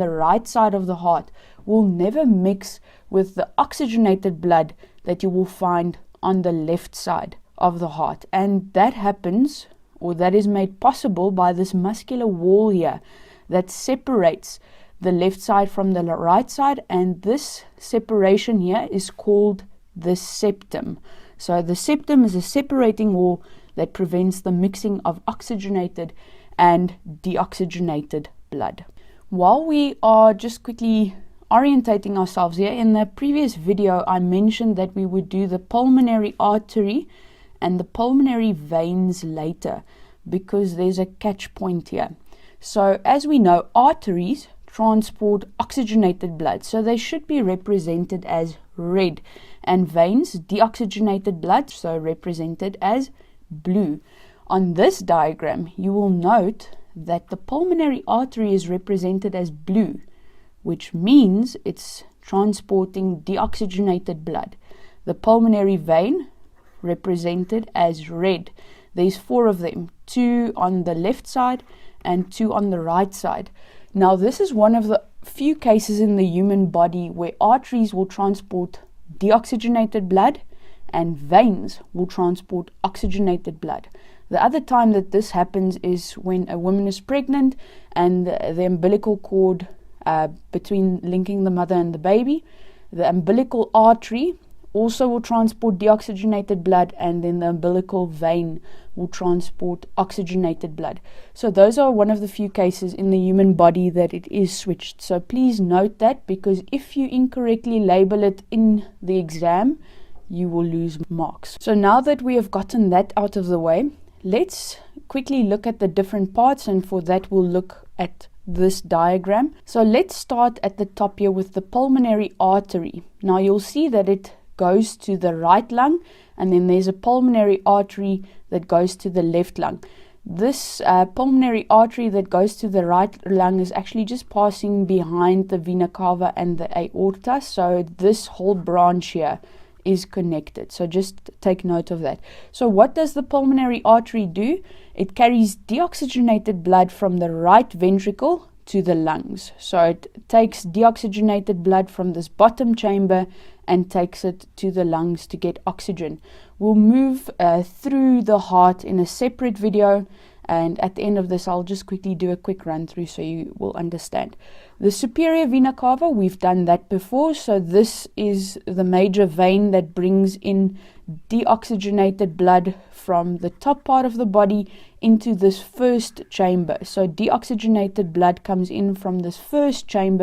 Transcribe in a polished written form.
the right side of the heart will never mix with the oxygenated blood that you will find on the left side of the heart. And that happens, or that is made possible, by this muscular wall here that separates the left side from the right side, and this separation here is called the septum. So the septum is a separating wall that prevents the mixing of oxygenated and deoxygenated blood. While we are just quickly orientating ourselves here, in the previous video I mentioned that we would do the pulmonary artery and the pulmonary veins later, because there's a catch point here. So as we know, arteries transport oxygenated blood, so they should be represented as red, and veins, deoxygenated blood, so represented as blue. On this diagram, you will note that the pulmonary artery is represented as blue, which means it's transporting deoxygenated blood. The pulmonary vein represented as red. There's 4 of them, 2 on the left side and 2 on the right side. Now, this is one of the few cases in the human body where arteries will transport deoxygenated blood and veins will transport oxygenated blood. The other time that this happens is when a woman is pregnant and the umbilical cord between linking the mother and the baby, the umbilical artery also will transport deoxygenated blood, and then the umbilical vein will transport oxygenated blood. So those are one of the few cases in the human body that it is switched. So please note that, because if you incorrectly label it in the exam, you will lose marks. So now that we have gotten that out of the way, let's quickly look at the different parts, and for that we'll look at this diagram. So let's start at the top here with the pulmonary artery. Now you'll see that it goes to the right lung, and then there's a pulmonary artery that goes to the left lung. This pulmonary artery that goes to the right lung is actually just passing behind the vena cava and the aorta, so this whole branch here is connected. So just take note of that. So what does the pulmonary artery do? It carries deoxygenated blood from the right ventricle to the lungs. So it takes deoxygenated blood from this bottom chamber and takes it to the lungs to get oxygen. We'll move through the heart in a separate video, and at the end of this I'll just quickly do a quick run through so you will understand. The superior vena cava, we've done that before, so this is the major vein that brings in deoxygenated blood from the top part of the body into this first chamber. So deoxygenated blood comes in from this first chamber